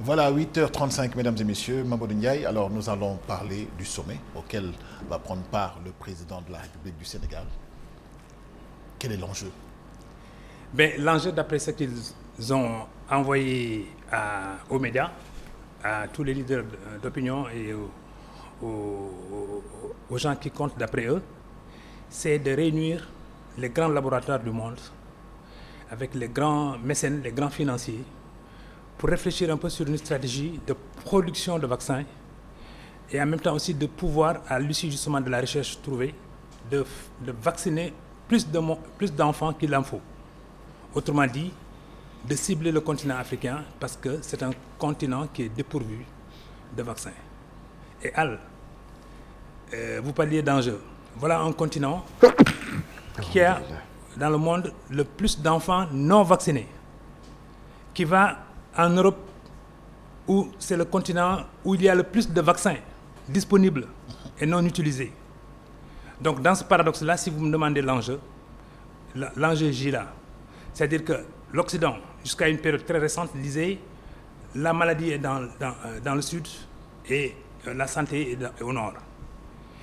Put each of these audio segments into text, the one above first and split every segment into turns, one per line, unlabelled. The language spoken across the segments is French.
Voilà, 8h35, mesdames et messieurs, Mamadou Ndiaye. Alors, nous allons parler du sommet auquel va prendre part le président de la République du Sénégal. Quel est l'enjeu?
L'enjeu, d'après ce qu'ils ont envoyé aux médias, à tous les leaders d'opinion et aux gens qui comptent d'après eux, c'est de réunir les grands laboratoires du monde avec les grands mécènes, les grands financiers, pour réfléchir un peu sur une stratégie de production de vaccins et en même temps aussi de pouvoir, à l'issue justement de la recherche trouvée, de vacciner plus d'enfants qu'il en faut. Autrement dit, de cibler le continent africain parce que c'est un continent qui est dépourvu de vaccins. Et Al, vous parliez d'enjeux. Voilà un continent qui a dans le monde le plus d'enfants non vaccinés, qui va en Europe où c'est le continent où il y a le plus de vaccins disponibles et non utilisés. Donc dans ce paradoxe-là, si vous me demandez l'enjeu est là. C'est-à-dire que l'Occident, jusqu'à une période très récente, disait la maladie est dans le sud et la santé est au nord.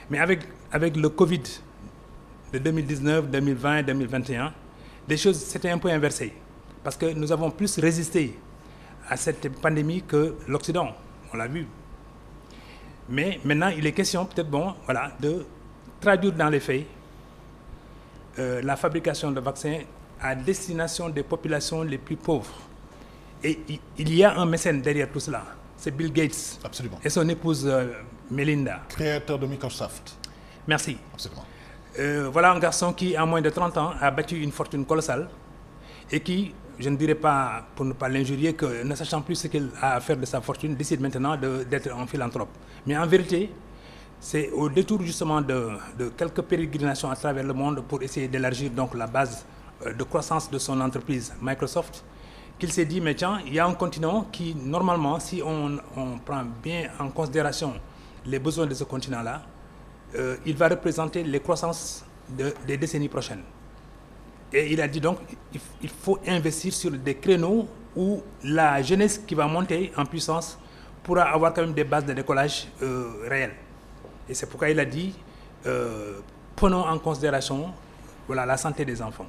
Mais avec le Covid de 2019, 2020, 2021, les choses s'étaient un peu inversées. Parce que nous avons plus résisté à cette pandémie que l'Occident, on l'a vu. Mais maintenant, il est question peut-être de traduire dans les faits la fabrication de vaccins à destination des populations les plus pauvres. Et il y a un mécène derrière tout cela, c'est Bill Gates.
Absolument.
Et son épouse Melinda.
Créateur de Microsoft.
Merci.
Absolument.
Voilà un garçon qui, en moins de 30 ans, a battu une fortune colossale et qui, je ne dirais pas, pour ne pas l'injurier, que ne sachant plus ce qu'il a à faire de sa fortune, décide maintenant d'être un philanthrope. Mais en vérité, c'est au détour justement de quelques pérégrinations à travers le monde pour essayer d'élargir donc la base de croissance de son entreprise Microsoft qu'il s'est dit, mais tiens, il y a un continent qui, normalement, si on prend bien en considération les besoins de ce continent-là, il va représenter les croissances des décennies prochaines. Et il a dit donc, il faut investir sur des créneaux où la jeunesse qui va monter en puissance pourra avoir quand même des bases de décollage réelles. Et c'est pourquoi il a dit, prenons en considération la santé des enfants.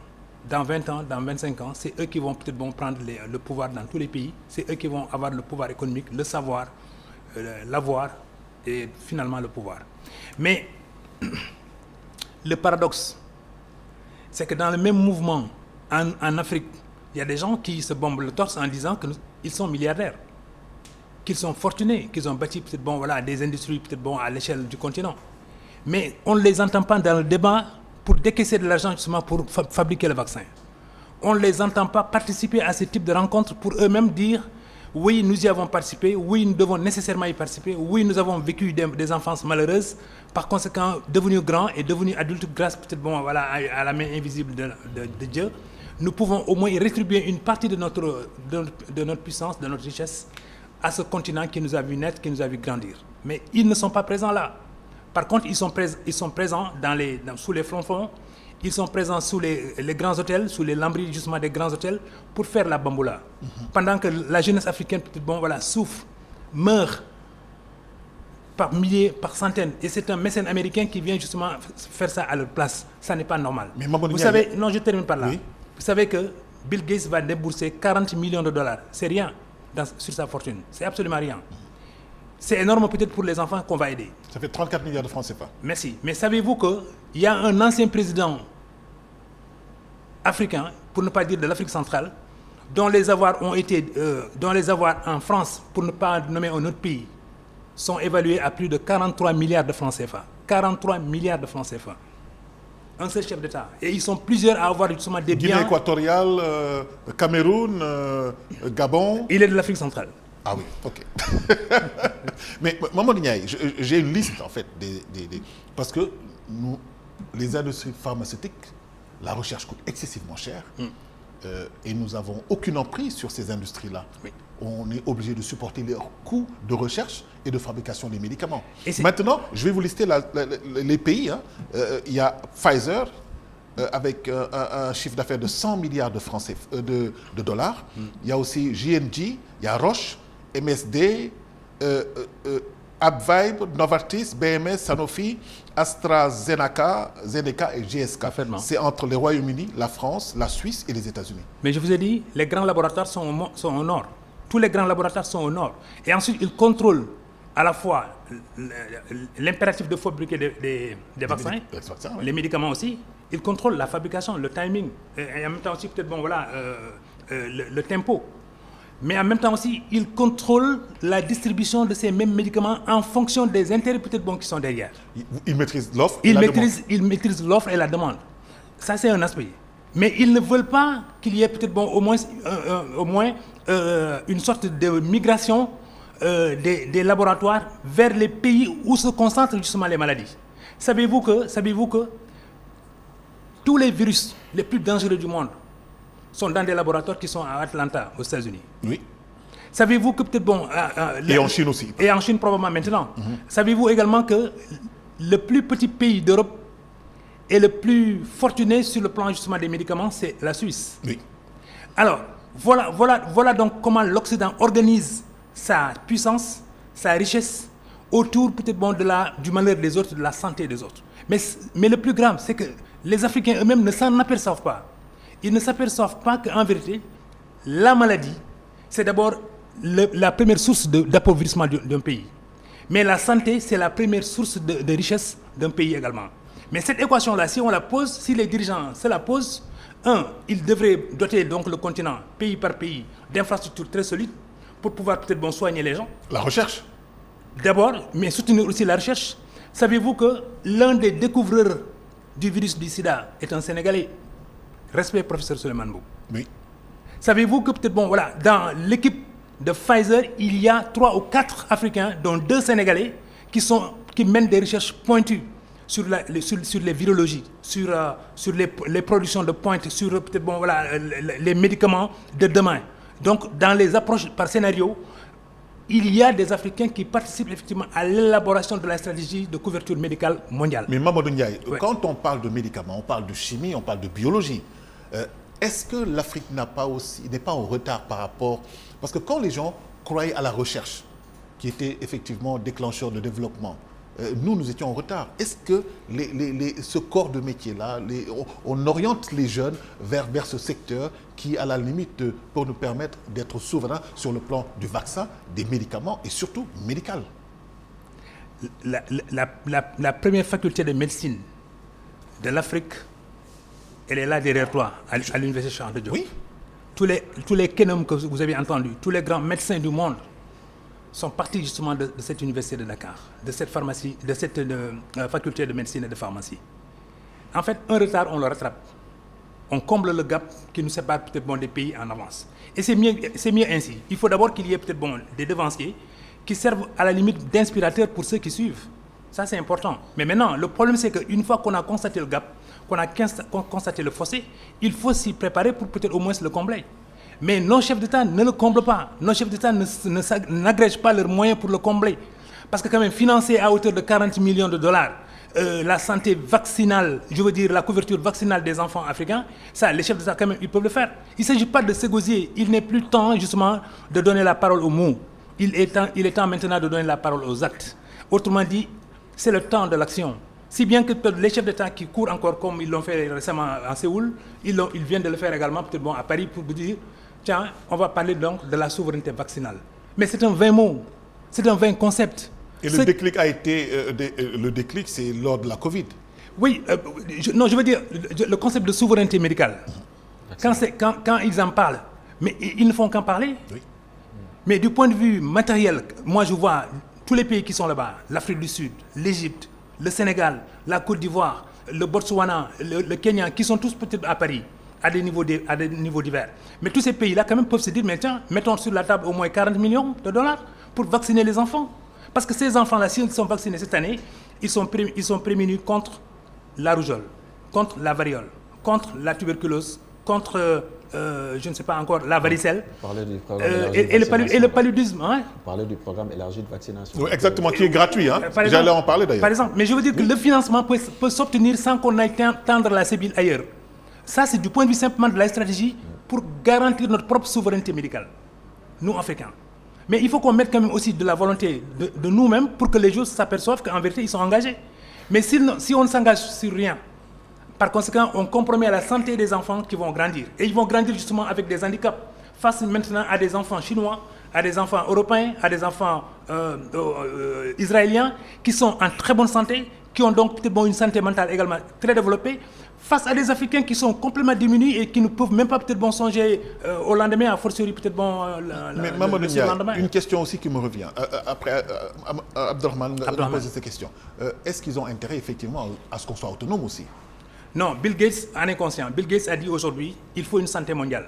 Dans 20 ans, dans 25 ans, c'est eux qui vont peut-être prendre le pouvoir dans tous les pays, c'est eux qui vont avoir le pouvoir économique, le savoir, l'avoir et finalement le pouvoir. Mais le paradoxe, c'est que dans le même mouvement en Afrique, il y a des gens qui se bombent le torse en disant qu'ils sont milliardaires, qu'ils sont fortunés, qu'ils ont bâti peut-être des industries peut-être à l'échelle du continent. Mais on ne les entend pas dans le débat pour décaisser de l'argent justement pour fabriquer le vaccin. On ne les entend pas participer à ce type de rencontres pour eux-mêmes dire oui, nous y avons participé, oui, nous devons nécessairement y participer, oui, nous avons vécu des enfances malheureuses, par conséquent, devenus grands et devenus adultes grâce peut-être à la main invisible de Dieu, nous pouvons au moins rétribuer une partie de notre puissance, de notre richesse à ce continent qui nous a vu naître, qui nous a vu grandir. Mais ils ne sont pas présents là. Par contre, ils sont présents sous les fronts, ils sont présents sous les grands hôtels, sous les lambris justement des grands hôtels pour faire la bamboula. Pendant que la jeunesse africaine souffre, meurt par milliers, par centaines. Et c'est un mécène américain qui vient justement faire ça à leur place. Ça n'est pas normal.
Mais
vous savez, non, je termine par là. Oui. Vous savez que Bill Gates va débourser 40 millions de dollars. C'est rien sur sa fortune. C'est absolument rien. C'est énorme peut-être pour les enfants qu'on va aider.
Ça fait 34 milliards de francs CFA.
Merci. Mais savez-vous qu'il y a un ancien président africain, pour ne pas dire de l'Afrique centrale, dont les avoirs en France, pour ne pas nommer un autre pays, sont évalués à plus de 43 milliards de francs CFA. 43 milliards de francs CFA. Un seul chef d'État. Et ils sont plusieurs à avoir justement des biens...
Guinée équatoriale, Cameroun, Gabon...
Il est de l'Afrique centrale.
Ah oui, ok. Mais Mamadou Ndiaye, j'ai une liste en fait parce que les industries pharmaceutiques, la recherche coûte excessivement cher et nous n'avons aucune emprise sur ces industries-là. Oui. On est obligé de supporter les coûts de recherche et de fabrication des médicaments. Maintenant, je vais vous lister les pays. Il y a Pfizer avec un chiffre d'affaires de 100 milliards de francs de dollars. Il y a aussi J&J, il y a Roche MSD, Advibe, Novartis, BMS, Sanofi, AstraZeneca et GSK. C'est entre les Royaumes-Unis, la France, la Suisse et les États-Unis.
Mais je vous ai dit, les grands laboratoires sont au nord. Tous les grands laboratoires sont au nord. Et ensuite, ils contrôlent à la fois l'impératif de fabriquer des vaccins, les médicaments aussi. Ils contrôlent la fabrication, le timing, et en même temps aussi, peut-être, le tempo. Mais en même temps aussi, ils contrôlent la distribution de ces mêmes médicaments en fonction des intérêts peut-être qui sont derrière.
Ils maîtrisent l'offre
et la demande. Ils maîtrisent l'offre et la demande. Ça, c'est un aspect. Mais ils ne veulent pas qu'il y ait peut-être au moins une sorte de migration des laboratoires vers les pays où se concentrent justement les maladies. Savez-vous que tous les virus les plus dangereux du monde sont dans des laboratoires qui sont à Atlanta, aux États-Unis.
Oui.
Savez-vous que peut-être
et en Chine aussi.
Et en Chine probablement maintenant. Savez-vous également que le plus petit pays d'Europe et le plus fortuné sur le plan justement des médicaments, c'est la Suisse.
Oui.
Alors, voilà donc comment l'Occident organise sa puissance, sa richesse autour peut-être du malheur des autres, de la santé des autres. Mais le plus grave, c'est que les Africains eux-mêmes ne s'en aperçoivent pas. Ils ne s'aperçoivent pas qu'en vérité, la maladie, c'est d'abord la première source d'appauvrissement d'un pays. Mais la santé, c'est la première source de richesse d'un pays également. Mais cette équation-là, si on la pose, si les dirigeants se la posent, ils devraient doter donc le continent, pays par pays, d'infrastructures très solides pour pouvoir peut-être soigner les gens.
La recherche.
D'abord, mais soutenir aussi la recherche. Savez-vous que l'un des découvreurs du virus du sida est un Sénégalais? Respect, professeur Souleymane Mboup.
Oui.
Savez-vous que peut-être, dans l'équipe de Pfizer, il y a 3 ou 4 Africains, dont 2 Sénégalais, qui mènent des recherches pointues sur les virologies, sur les productions de pointe, sur peut-être, les médicaments de demain. Donc, dans les approches par scénario, il y a des Africains qui participent effectivement à l'élaboration de la stratégie de couverture médicale mondiale.
Mais Mamadou Ndiaye, quand on parle de médicaments, on parle de chimie, on parle de biologie. Est-ce que l'Afrique n'est pas en retard par rapport... Parce que quand les gens croyaient à la recherche, qui était effectivement déclencheur de développement, nous étions en retard. Est-ce que ce corps de métier-là, on oriente les jeunes vers ce secteur qui, à la limite, pour nous permettre d'être souverains sur le plan du vaccin, des médicaments et surtout médical?
La première faculté de médecine de l'Afrique, elle est là derrière toi, à l'université Cheikh Anta Diop.
Oui.
Tous les kénomes que vous avez entendus, tous les grands médecins du monde sont partis justement de cette université de Dakar, de cette pharmacie, de cette faculté de médecine et de pharmacie. En fait, un retard, on le rattrape. On comble le gap qui nous sépare peut-être des pays en avance. Et c'est mieux ainsi. Il faut d'abord qu'il y ait peut-être des devanciers qui servent à la limite d'inspirateurs pour ceux qui suivent. Ça, c'est important. Mais maintenant, le problème, c'est qu'une fois qu'on a constaté le gap, qu'on a constaté le fossé, il faut s'y préparer pour peut-être au moins le combler. Mais nos chefs d'État ne le comblent pas. Nos chefs d'État n'agrègent pas leurs moyens pour le combler. Parce que quand même, financer à hauteur de 40 millions de dollars la santé vaccinale, je veux dire la couverture vaccinale des enfants africains, ça, les chefs d'État, quand même, ils peuvent le faire. Il ne s'agit pas de s'égosier. Il n'est plus temps, justement, de donner la parole aux mots. Il est temps maintenant de donner la parole aux actes. Autrement dit, c'est le temps de l'action. Si bien que les chefs d'État qui courent encore comme ils l'ont fait récemment en Séoul, ils viennent de le faire également peut-être à Paris pour vous dire, tiens, on va parler donc de la souveraineté vaccinale. Mais c'est un vain mot, c'est un vain concept.
Et le déclic a été, c'est lors de la Covid.
Oui, je veux dire, le concept de souveraineté médicale, quand ils en parlent, mais ils ne font qu'en parler. Oui. Mais du point de vue matériel, moi je vois tous les pays qui sont là-bas, l'Afrique du Sud, l'Égypte, le Sénégal, la Côte d'Ivoire, le Botswana, le Kenya, qui sont tous peut-être à Paris, à des niveaux divers. Mais tous ces pays-là, quand même, peuvent se dire, mais tiens, mettons sur la table au moins 40 millions de dollars pour vacciner les enfants. Parce que ces enfants-là, s'ils sont vaccinés cette année, ils sont prémunus contre la rougeole, contre la variole, contre la tuberculose, contre, je ne sais pas encore, la varicelle. Et le paludisme. Hein?
Vous parlez du programme élargi de vaccination.
Oui, exactement, qui est gratuit. Hein? J'allais en parler d'ailleurs.
Par exemple, mais je veux dire que le financement peut s'obtenir sans qu'on aille tendre la sébile ailleurs. Ça, c'est du point de vue simplement de la stratégie pour garantir notre propre souveraineté médicale, nous, Africains. Mais il faut qu'on mette quand même aussi de la volonté de nous-mêmes pour que les gens s'aperçoivent qu'en vérité, ils sont engagés. Mais si on ne s'engage sur rien, par conséquent, on compromet la santé des enfants qui vont grandir. Et ils vont grandir justement avec des handicaps. Face maintenant à des enfants chinois, à des enfants européens, à des enfants israéliens qui sont en très bonne santé, qui ont donc peut-être une santé mentale également très développée, face à des Africains qui sont complètement diminués et qui ne peuvent même pas peut-être songer au lendemain, à fortiori peut-être
Mais Mamadou
le
Ndiaye,
lendemain.
une question aussi qui me revient. Après, Abdourahmane a posé cette question. Est-ce qu'ils ont intérêt effectivement à ce qu'on soit autonome aussi?
Non, Bill Gates en est conscient. Bill Gates a dit aujourd'hui il faut une santé mondiale.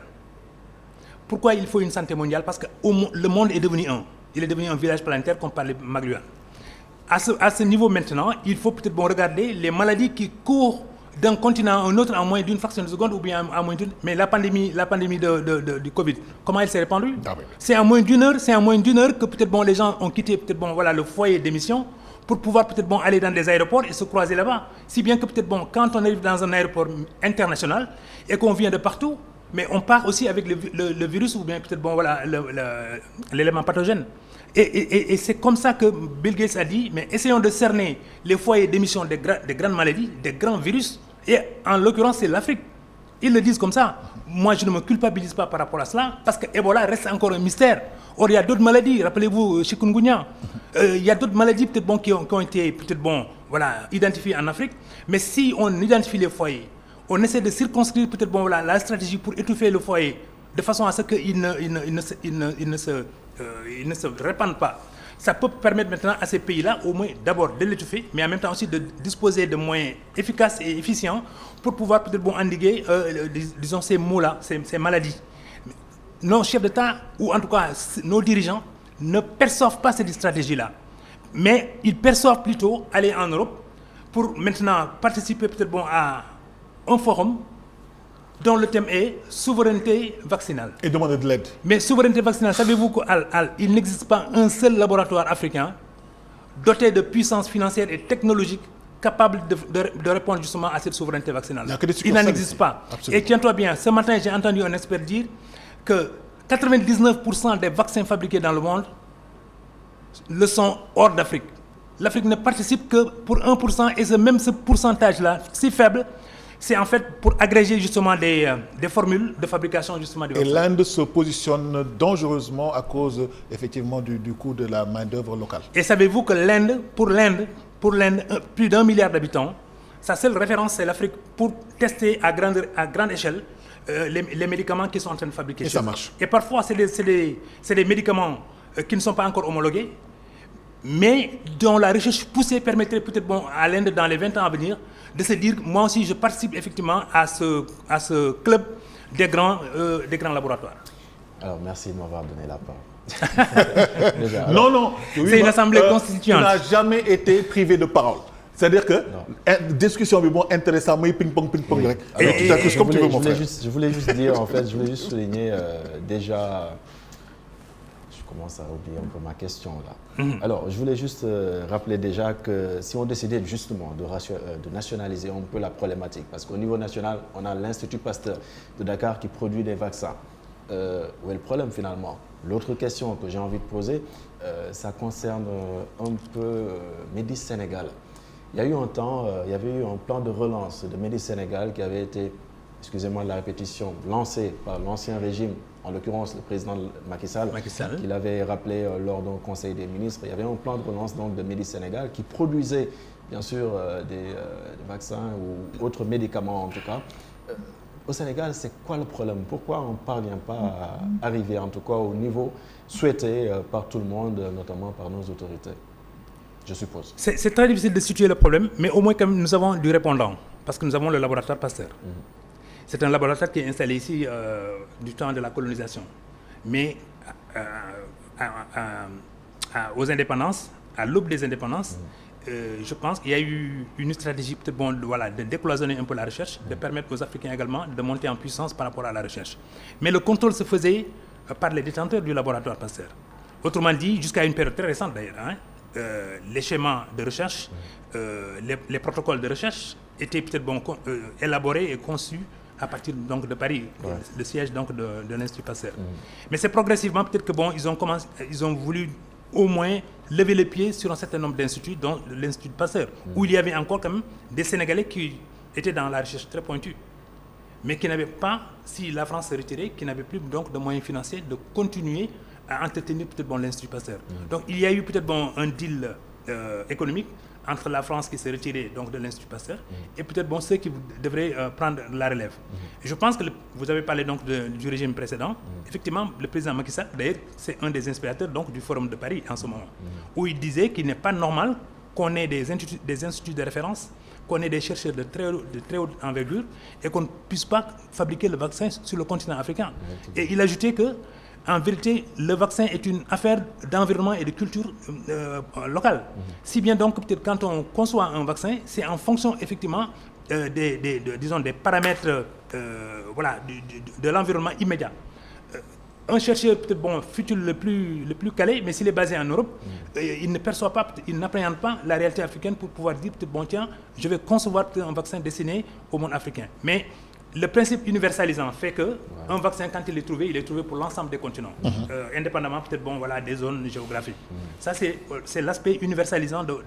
Pourquoi il faut une santé mondiale? Parce que le monde est devenu un. Il est devenu un village planétaire comme parlait McLuhan. À ce niveau maintenant, il faut peut-être regarder les maladies qui courent d'un continent à un autre en moins d'une fraction de seconde ou bien en moins d'une. Mais la pandémie du Covid, comment elle s'est répandue? C'est en moins d'une heure que peut-être les gens ont quitté peut-être le foyer d'émission pour pouvoir peut-être aller dans des aéroports et se croiser là-bas. Si bien que peut-être quand on arrive dans un aéroport international et qu'on vient de partout, mais on part aussi avec le virus ou bien peut-être l'élément pathogène. Et c'est comme ça que Bill Gates a dit, mais essayons de cerner les foyers d'émission des grandes maladies, des grands virus, et en l'occurrence c'est l'Afrique. Ils le disent comme ça. Moi je ne me culpabilise pas par rapport à cela, parce que Ebola reste encore un mystère. Or il y a d'autres maladies, rappelez-vous chikungunya, il y a d'autres maladies peut-être qui ont été peut-être identifiées en Afrique, mais si on identifie les foyers, on essaie de circonscrire peut-être la stratégie pour étouffer le foyer, de façon à ce qu'il ne se répandent pas. Ça peut permettre maintenant à ces pays-là, au moins d'abord de l'étouffer, mais en même temps aussi de disposer de moyens efficaces et efficients pour pouvoir peut-être endiguer, disons, ces maux-là, ces maladies. Nos chefs d'État, ou en tout cas nos dirigeants, ne perçoivent pas cette stratégie-là. Mais ils perçoivent plutôt aller en Europe pour maintenant participer peut-être à un forum dont le thème est souveraineté vaccinale.
Et demander de l'aide. Mais
souveraineté vaccinale, savez-vous qu'il n'existe pas un seul laboratoire africain doté de puissance financière et technologique capable de répondre justement à cette souveraineté vaccinale. Il n'en existe pas. Absolument. Et tiens-toi bien, ce matin j'ai entendu un expert dire que 99% des vaccins fabriqués dans le monde le sont hors d'Afrique. L'Afrique ne participe que pour 1% et ce pourcentage-là, si faible, c'est en fait pour agréger justement des formules de fabrication justement du vaccin.
Et l'Inde se positionne dangereusement à cause effectivement du coût de la main-d'œuvre locale.
Et savez-vous que pour l'Inde, plus d'1 milliard d'habitants, sa seule référence c'est l'Afrique pour tester à grande échelle les médicaments qu'ils sont en train de fabriquer.
Et ça marche.
Et parfois c'est des médicaments qui ne sont pas encore homologués, mais dont la recherche poussée permettrait peut-être à l'Inde dans les 20 ans à venir de se dire, moi aussi je participe effectivement à ce club des grands laboratoires.
Alors merci de m'avoir donné la parole.
Déjà, alors, non.
Oui, c'est une assemblée constituante.
Tu n'as jamais été privé de parole. C'est-à-dire que discussion intéressante, mais ping-pong.
Oui.
Alors, tu t'accuses comme tu veux, mon frère.
Je voulais juste dire, en fait, je voulais juste souligner déjà... Je commence à oublier un peu ma question là. Alors, je voulais juste rappeler déjà que si on décidait justement de nationaliser un peu la problématique, parce qu'au niveau national, on a l'Institut Pasteur de Dakar qui produit des vaccins. Où est le problème finalement? L'autre question que j'ai envie de poser, ça concerne un peu Médis Sénégal. Il y a eu un temps, il y avait eu un plan de relance de Médis Sénégal qui avait été, excusez-moi de la répétition, lancé par l'ancien régime, en l'occurrence le président Macky Sall, qui l'avait rappelé lors d'un conseil des ministres. Il y avait un plan de relance donc, de Médis Sénégal qui produisait bien sûr des vaccins ou autres médicaments en tout cas. Au Sénégal, c'est quoi le problème? Pourquoi on ne parvient pas à arriver en tout cas au niveau souhaité par tout le monde, notamment par nos autorités? Je suppose.
C'est très difficile de situer le problème, mais au moins quand même, nous avons du répondant, parce que nous avons le laboratoire Pasteur. C'est un laboratoire qui est installé ici du temps de la colonisation. Mais aux indépendances, à l'aube des indépendances, je pense qu'il y a eu une stratégie peut-être de décloisonner un peu la recherche, de permettre aux Africains également de monter en puissance par rapport à la recherche. Mais le contrôle se faisait par les détenteurs du laboratoire Pasteur. Autrement dit, jusqu'à une période très récente d'ailleurs, les schémas de recherche, les protocoles de recherche étaient peut-être élaborés et conçus à partir donc de Paris, le siège donc de l'Institut Pasteur. Mais c'est progressivement peut-être que ils ont voulu au moins lever les pieds sur un certain nombre d'instituts, dont l'Institut Pasteur, où il y avait encore quand même des Sénégalais qui étaient dans la recherche très pointue, mais qui n'avaient pas, si la France se retirait, qui n'avaient plus donc de moyens financiers de continuer à entretenir peut-être l'Institut Pasteur. Donc il y a eu peut-être un deal économique entre la France qui s'est retirée donc de l'Institut Pasteur et peut-être ceux qui devraient prendre la relève. Et je pense que vous avez parlé donc du régime précédent. Effectivement, le président Macky Sall, d'ailleurs, c'est un des inspirateurs donc du Forum de Paris en ce moment, où il disait qu'il n'est pas normal qu'on ait des instituts de référence, qu'on ait des chercheurs de très haute envergure et qu'on ne puisse pas fabriquer le vaccin sur le continent africain. Et il ajoutait que en vérité, le vaccin est une affaire d'environnement et de culture locale. Si bien donc, peut-être quand on conçoit un vaccin, c'est en fonction effectivement disons, des paramètres de l'environnement immédiat. Un chercheur, peut-être futur le plus calé, mais s'il est basé en Europe, il ne perçoit pas, il n'appréhende pas la réalité africaine pour pouvoir dire, peut-être, tiens, je vais concevoir un vaccin destiné au monde africain. Mais le principe universalisant fait que un vaccin, quand il est trouvé pour l'ensemble des continents, indépendamment peut-être des zones géographiques. Ça, c'est l'aspect universalisant du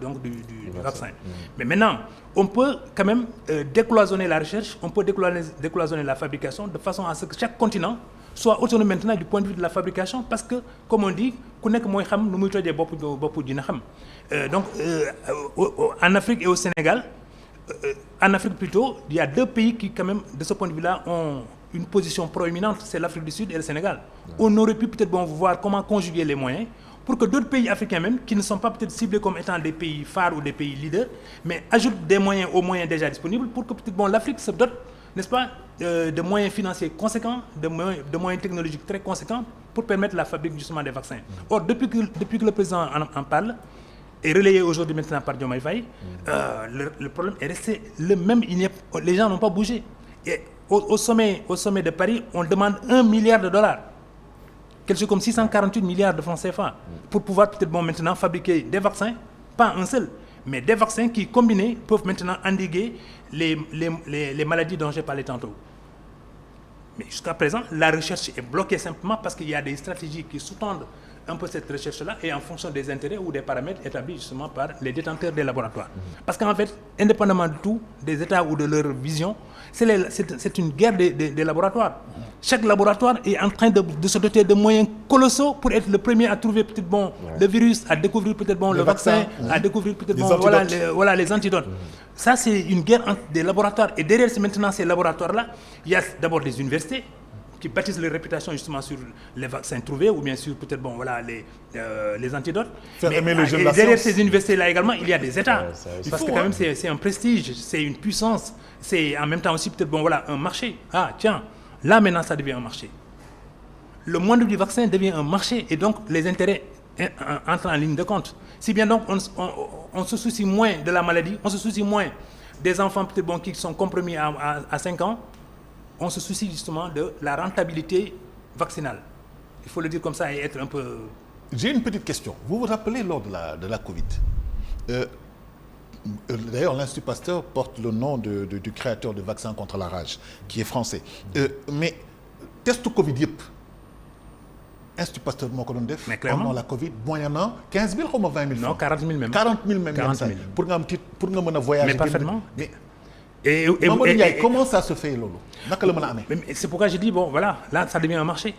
vaccin. Mais maintenant, on peut quand même décloisonner la recherche, on peut décloisonner la fabrication de façon à ce que chaque continent soit autonome maintenant du point de vue de la fabrication, parce que, comme on dit, donc, en Afrique et au Sénégal, en Afrique plutôt, il y a deux pays qui, quand même, de ce point de vue-là, ont une position proéminente, c'est l'Afrique du Sud et le Sénégal. On aurait pu peut-être voir comment conjuguer les moyens pour que d'autres pays africains même, qui ne sont pas peut-être ciblés comme étant des pays phares ou des pays leaders, mais ajoutent des moyens aux moyens déjà disponibles pour que peut-être l'Afrique se dote, n'est-ce pas, de moyens financiers conséquents, de moyens technologiques très conséquents pour permettre la fabrique justement des vaccins. Or, depuis que le président en parle, et relayé aujourd'hui maintenant par Diomaye Faye, le problème est resté le même. Les gens n'ont pas bougé. Et au sommet de Paris, on demande $1 milliard, quelque chose comme 648 milliards de francs CFA, pour pouvoir peut-être maintenant fabriquer des vaccins, pas un seul, mais des vaccins qui, combinés, peuvent maintenant endiguer les maladies dont j'ai parlé tantôt. Mais jusqu'à présent, la recherche est bloquée simplement parce qu'il y a des stratégies qui sous-tendent un peu cette recherche-là et en fonction des intérêts ou des paramètres établis justement par les détenteurs des laboratoires. Parce qu'en fait, indépendamment de tout, des États ou de leur vision, c'est une guerre des laboratoires. Chaque laboratoire est en train de se doter de moyens colossaux pour être le premier à trouver peut-être le virus, à découvrir peut-être le vaccin, à découvrir peut-être les antidotes. Ça, c'est une guerre entre des laboratoires. Et derrière maintenant ces laboratoires-là, il y a d'abord les universités qui bâtissent leur réputation justement sur les vaccins trouvés ou bien sûr peut-être les antidotes. Mais derrière ces universités-là également, il y a des États. Parce que quand même c'est un prestige, c'est une puissance, c'est en même temps aussi peut-être un marché. Ah tiens, là maintenant ça devient un marché. Le monde du vaccin devient un marché et donc les intérêts entrent en ligne de compte. Si bien donc on se soucie moins de la maladie, on se soucie moins des enfants peut-être qui sont compromis à 5 ans, on se soucie justement de la rentabilité vaccinale. Il faut le dire comme ça et être un peu...
J'ai une petite question. Vous vous rappelez lors de la Covid, d'ailleurs l'Institut Pasteur porte le nom du créateur de vaccin contre la rage, qui est français. Mais test Covid yep, Institut Pasteur moo ko doon def pendant la Covid moyennant 15 000 ou 20 000 francs.
Non, 40 000 même.
40 000 même.
40 000.
Pour nga mën a voyager.
Mais parfaitement.
Et comment ça se fait, Lolo?
C'est pourquoi j'ai dit, là, ça devient un marché.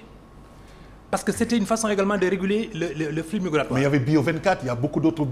Parce que c'était une façon également de réguler le flux migratoire.
Mais il y avait Bio24, il y a beaucoup d'autres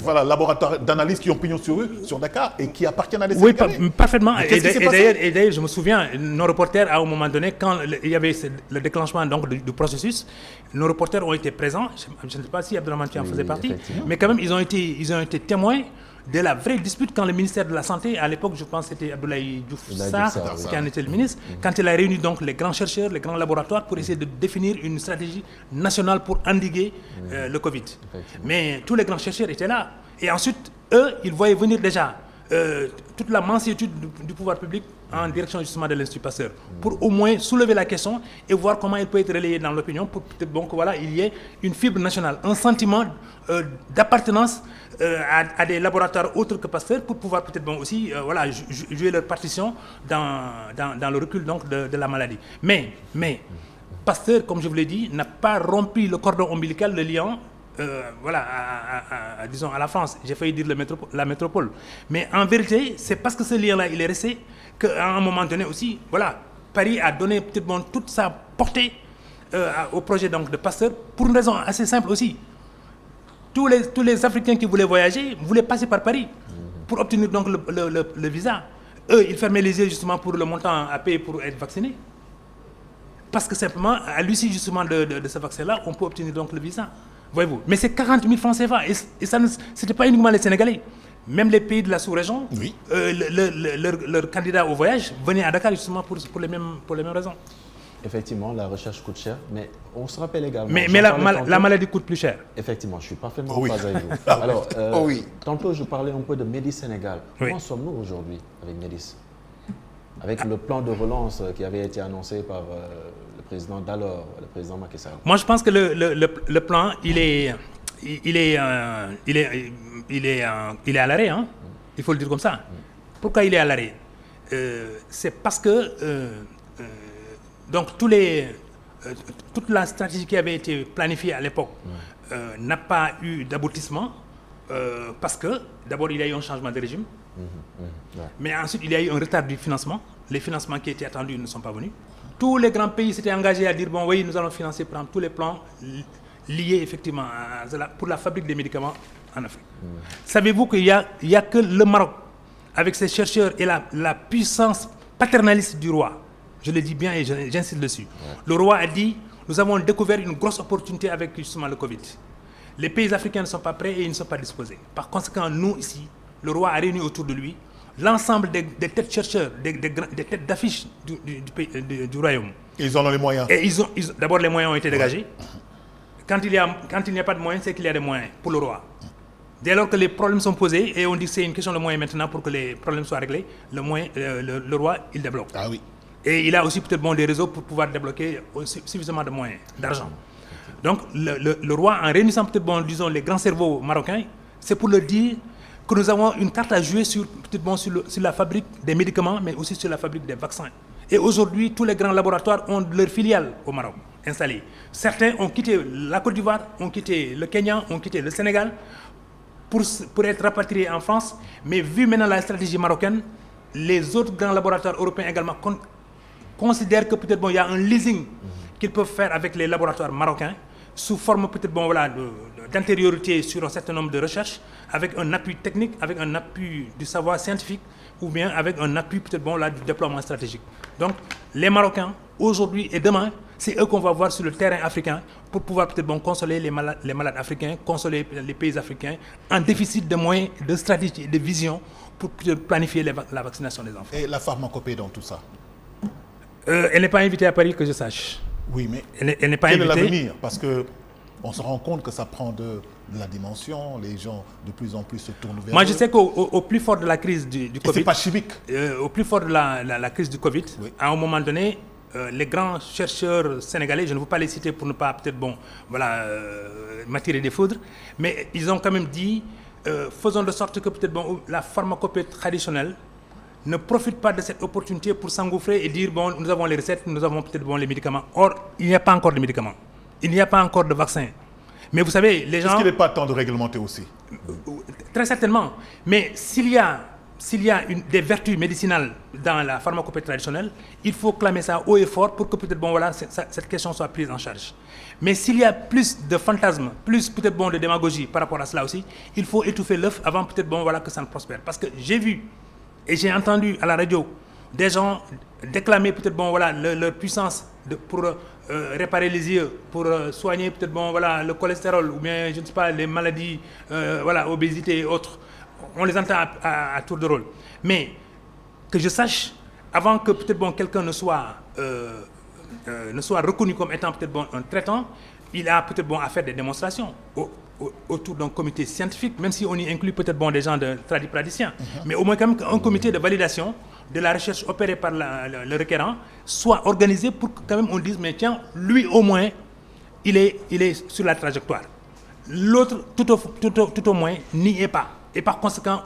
laboratoires d'analyse qui ont pignon sur eux, sur Dakar, et qui appartiennent à des Sénégalais.
Oui, parfaitement. Et d'ailleurs, je me souviens, nos reporters, à un moment donné, quand il y avait le déclenchement donc, du processus, nos reporters ont été présents. Je ne sais pas si Abdelrahmane en faisait partie, mais quand même, ils ont été témoins de la vraie dispute quand le ministère de la Santé, à l'époque, je pense que c'était Abdoulaye Diouf Sarr qui en était le ministre, quand il a réuni donc les grands chercheurs, les grands laboratoires pour essayer de définir une stratégie nationale pour endiguer le Covid. Mais tous les grands chercheurs étaient là. Et ensuite, eux, ils voyaient venir déjà toute la mansuétude du pouvoir public en direction justement de l'Institut Pasteur, pour au moins soulever la question et voir comment elle peut être relayée dans l'opinion pour peut-être bon que voilà, il y ait une fibre nationale, un sentiment d'appartenance à des laboratoires autres que Pasteur pour pouvoir peut-être bon aussi voilà, jouer leur partition dans le recul donc de la maladie. Mais Pasteur, comme je vous l'ai dit, n'a pas rompu le cordon ombilical le liant voilà, disons à la France, j'ai failli dire la métropole. Mais en vérité, c'est parce que ce lien-là, il est resté qu'à un moment donné aussi, voilà, Paris a donné peut-être bon, toute sa portée au projet donc, de Pasteur pour une raison assez simple aussi. Tous les Africains qui voulaient voyager voulaient passer par Paris pour obtenir donc le visa. Eux, ils fermaient les yeux justement pour le montant à payer pour être vaccinés. Parce que simplement, à l'issue justement de ce vaccin-là, on peut obtenir donc le visa. Voyez-vous. Mais c'est 40 000 francs CFA. Et ça, ce n'était pas uniquement les Sénégalais. Même les pays de la sous-région,
oui.
Leurs candidats au voyage venaient à Dakar justement pour les mêmes raisons.
Effectivement, la recherche coûte cher, mais on se rappelle également...
Mais la maladie coûte plus cher.
Effectivement, je suis parfaitement
oui.
pas avec vous. Alors, oui. Tantôt, je parlais un peu de Médis Sénégal. Comment sommes-nous aujourd'hui avec Médis? Avec le plan de relance qui avait été annoncé par le président d'alors, le président Macky Sall.
Moi, je pense que le plan, il est à l'arrêt, hein? Il faut le dire comme ça. Pourquoi il est à l'arrêt? C'est parce que donc toute la stratégie qui avait été planifiée à l'époque n'a pas eu d'aboutissement parce que d'abord il y a eu un changement de régime, mais ensuite il y a eu un retard du financement. Les financements qui étaient attendus ne sont pas venus. Tous les grands pays s'étaient engagés à dire bon oui, nous allons financer par exemple tous les plans liés effectivement pour la fabrique des médicaments en Afrique. Savez-vous qu'il y a que le Maroc avec ses chercheurs et la puissance paternaliste du roi, je le dis bien et j'insiste dessus. Le roi a dit, nous avons découvert une grosse opportunité avec justement le Covid. Les pays africains ne sont pas prêts et ils ne sont pas disposés. Par conséquent, nous ici, le roi a réuni autour de lui l'ensemble des têtes chercheurs, des têtes d'affiche du royaume.
Et ils en ont les moyens.
Et d'abord, les moyens ont été dégagés. Quand il n'y a pas de moyens, c'est qu'il y a des moyens pour le roi. Dès lors que les problèmes sont posés, et on dit que c'est une question de moyens maintenant pour que les problèmes soient réglés, le roi, il débloque.
Ah oui.
Et il a aussi peut-être des réseaux pour pouvoir débloquer suffisamment de moyens, d'argent. Donc le roi, en réunissant peut-être disons, les grands cerveaux marocains, c'est pour leur dire que nous avons une carte à jouer sur la fabrique des médicaments, mais aussi sur la fabrique des vaccins. Et aujourd'hui, tous les grands laboratoires ont leurs filiales au Maroc installées. Certains ont quitté la Côte d'Ivoire, ont quitté le Kenya, ont quitté le Sénégal pour être rapatriés en France. Mais vu maintenant la stratégie marocaine, les autres grands laboratoires européens également considèrent que peut-être il y a un leasing qu'ils peuvent faire avec les laboratoires marocains sous forme peut-être d'antériorité sur un certain nombre de recherches, avec un appui technique, avec un appui du savoir scientifique, ou bien avec un appui peut-être du déploiement stratégique. Donc les Marocains, aujourd'hui et demain, c'est eux qu'on va voir sur le terrain africain pour pouvoir peut-être consoler les malades africains, consoler les pays africains en déficit de moyens, de stratégie et de vision pour planifier la vaccination des enfants.
Et la pharmacopée dans tout ça?
Elle n'est pas invitée à Paris, que je sache.
Oui, mais
elle n'est pas
quel
invitée.
est l'avenir? Parce qu'on se rend compte que ça prend de la dimension, les gens de plus en plus se tournent vers
Moi,
eux.
je sais qu'au plus fort de la crise du
Et
Covid...
c'est pas chimique.
Au plus fort de la crise du Covid,
oui.
À un moment donné, les grands chercheurs sénégalais, je ne veux pas les citer pour ne pas peut-être m'attirer des foudres, mais ils ont quand même dit, faisons de sorte que peut-être la pharmacopée traditionnelle ne profite pas de cette opportunité pour s'engouffrer et dire nous avons les recettes, nous avons peut-être les médicaments. Or, il n'y a pas encore de médicaments, il n'y a pas encore de vaccins. Mais vous savez, les gens...
Est-ce qu'il n'est pas temps de réglementer aussi?
Très certainement. Mais s'il y a des vertus médicinales dans la pharmacopée traditionnelle, il faut clamer ça haut et fort pour que peut-être cette question soit prise en charge. Mais s'il y a plus de fantasmes, plus peut-être de démagogie par rapport à cela aussi, il faut étouffer l'œuf avant peut-être que ça ne prospère. Parce que j'ai vu et j'ai entendu à la radio des gens déclamer peut-être leur puissance pour réparer les yeux, pour soigner peut-être le cholestérol ou bien je ne sais pas les maladies, obésité et autres. On les entend à tour de rôle. Mais que je sache, avant que peut-être quelqu'un ne soit reconnu comme étant peut-être un traitant, il a peut-être à faire des démonstrations. autour d'un comité scientifique, même si on y inclut peut-être des gens de tradipraticiens, mais au moins quand même un comité de validation de la recherche opérée par le requérant soit organisé pour que quand même on dise, mais tiens, lui au moins, il est sur la trajectoire. L'autre, tout au moins, n'y est pas. Et par conséquent,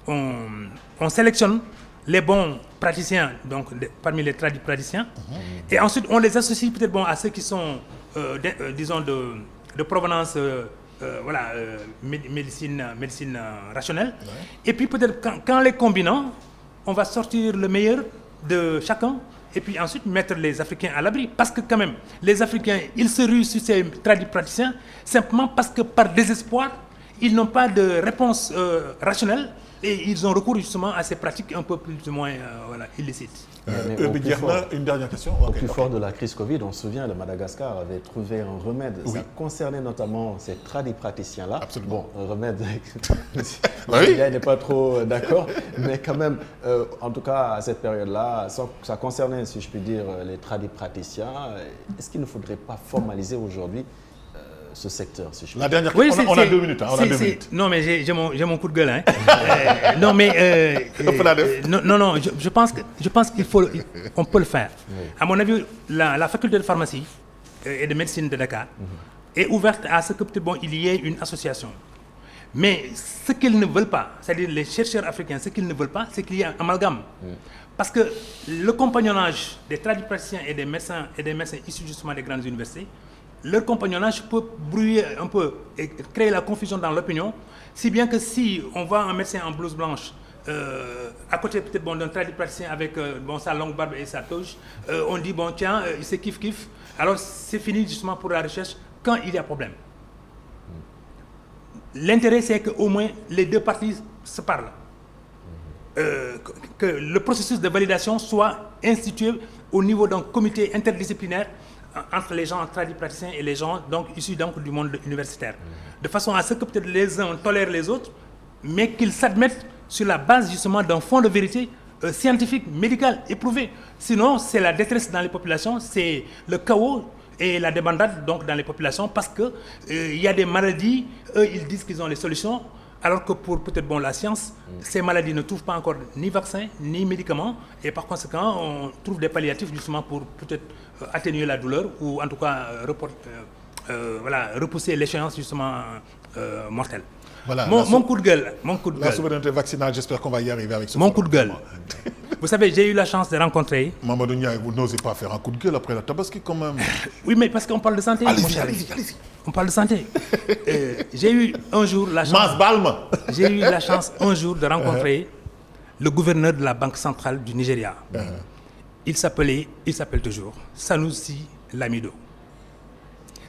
on sélectionne les bons praticiens, donc parmi les tradipraticiens, et ensuite on les associe peut-être à ceux qui sont, disons, de provenance médecine rationnelle. Ouais. Et puis peut-être qu'en les combinant, on va sortir le meilleur de chacun, et puis ensuite mettre les Africains à l'abri. Parce que quand même, les Africains, ils se ruent sur ces tradipraticiens simplement parce que par désespoir, ils n'ont pas de réponse rationnelle. Et ils ont recours justement à ces pratiques un peu plus ou moins illicites.
Une dernière question.
Au plus fort de la crise Covid, on se souvient, le Madagascar avait trouvé un remède. Oui. Ça concernait notamment ces tradipraticiens-là.
Absolument.
Bon, un remède, le gars n'est pas trop d'accord, mais quand même, en tout cas, à cette période-là, ça concernait, si je puis dire, les tradipraticiens. Est-ce qu'il ne faudrait pas formaliser aujourd'hui ce secteur, si je peux.
La dernière question, on a 2 minutes. On a 2 minutes.
Non, mais j'ai mon coup de gueule. Non, mais non, je pense qu'il faut, on peut le faire. Oui. À mon avis, la faculté de pharmacie et de médecine de Dakar est ouverte à ce que peut-être il y ait une association. Mais ce qu'ils ne veulent pas, c'est-à-dire les chercheurs africains, ce qu'ils ne veulent pas, c'est qu'il y ait un amalgame. Parce que le compagnonnage des tradipraticiens et des médecins issus justement des grandes universités, leur compagnonnage peut brouiller un peu et créer la confusion dans l'opinion, si bien que si on voit un médecin en blouse blanche à côté peut-être d'un tradipraticien avec sa longue barbe et sa toge, on dit tiens, c'est kiff. Alors c'est fini justement pour la recherche quand il y a problème. L'intérêt, c'est qu'au moins les deux parties se parlent. Que le processus de validation soit institué au niveau d'un comité interdisciplinaire entre les gens tradipraticiens et les gens issus du monde universitaire. De façon à ce que peut-être les uns tolèrent les autres, mais qu'ils s'admettent sur la base justement d'un fond de vérité scientifique, médical, éprouvé. Sinon, c'est la détresse dans les populations, c'est le chaos et la débandade dans les populations, parce qu'il y a des maladies, eux ils disent qu'ils ont les solutions, alors que pour peut-être la science, ces maladies ne trouvent pas encore ni vaccin, ni médicaments, et par conséquent, on trouve des palliatifs justement pour peut-être atténuer la douleur, ou en tout cas repousser l'échéance justement mortelle.
Voilà,
mon coup de gueule.
La souveraineté vaccinale, j'espère qu'on va y arriver avec ce
Mon coup de gueule. Vous savez, j'ai eu la chance de rencontrer...
Mamadou Ndiaye, vous n'osez pas faire un coup de gueule après la Tabaski quand même.
Oui, mais parce qu'on parle de santé.
Allez-y.
On parle de santé. J'ai eu un jour la chance... J'ai eu la chance un jour de rencontrer le gouverneur de la Banque centrale du Nigeria. Il s'appelle toujours Sanusi Lamido.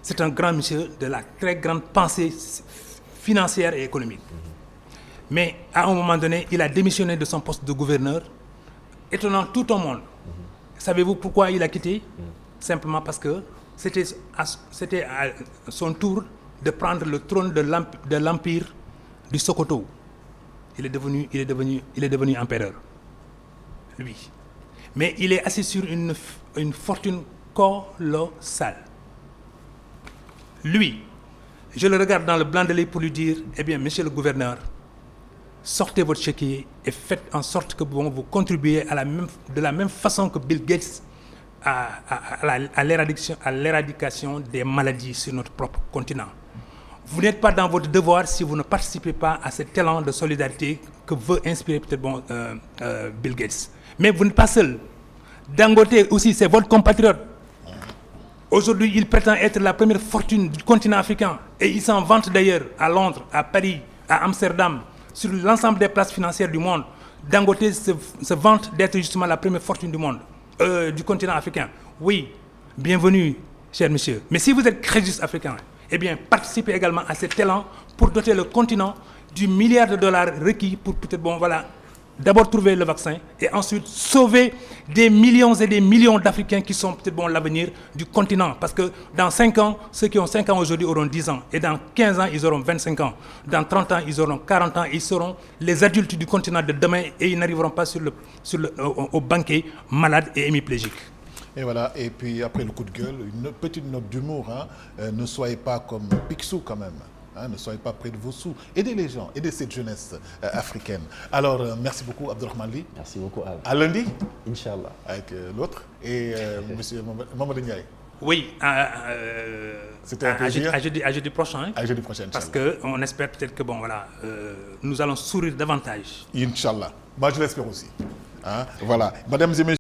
C'est un grand monsieur de la très grande pensée financière et économique. Mais à un moment donné, il a démissionné de son poste de gouverneur, étonnant tout au monde. Savez-vous pourquoi il a quitté? Simplement parce que c'était à son tour de prendre le trône de l'empire du Sokoto. Il est devenu empereur, lui. Mais il est assis sur une fortune colossale. Lui, je le regarde dans le blanc de l'œil pour lui dire, eh bien, monsieur le gouverneur, sortez votre chéquier et faites en sorte que vous contribuez de la même façon que Bill Gates à l'éradication des maladies sur notre propre continent. Vous n'êtes pas dans votre devoir si vous ne participez pas à cet élan de solidarité que veut inspirer peut-être Bill Gates. Mais vous n'êtes pas seul. Dangote aussi, c'est votre compatriote. Aujourd'hui, il prétend être la première fortune du continent africain. Et il s'en vante d'ailleurs à Londres, à Paris, à Amsterdam, sur l'ensemble des places financières du monde. Dangote se vante d'être justement la première fortune du monde, du continent africain. Oui, bienvenue, cher monsieur. Mais si vous êtes crédit africain, eh bien, participez également à cet élan pour doter le continent du milliard de dollars requis pour peut-être, d'abord trouver le vaccin et ensuite sauver des millions et des millions d'Africains qui sont peut-être l'avenir du continent. Parce que dans 5 ans, ceux qui ont 5 ans aujourd'hui auront 10 ans. Et dans 15 ans, ils auront 25 ans. Dans 30 ans, ils auront 40 ans. Ils seront les adultes du continent de demain et ils n'arriveront pas au banquet malades et hémiplégiques.
Et voilà, et puis après le coup de gueule, une petite note d'humour, hein. Ne soyez pas comme Picsou quand même. Hein, ne soyez pas près de vos sous. Aidez les gens, aidez cette jeunesse africaine. Alors, merci beaucoup, Abdourahmane Ly.
Merci beaucoup, Al.
À lundi,
Inch'Allah.
avec l'autre, et monsieur Mamadou Ndiaye.
Oui,
C'était un plaisir.
à jeudi prochain.
À jeudi prochain,
Parce
Inch'Allah.
qu'on espère peut-être que, bon, voilà, nous allons sourire davantage.
Inch'Allah. Moi, je l'espère aussi. Hein? Voilà. Mesdames et messieurs,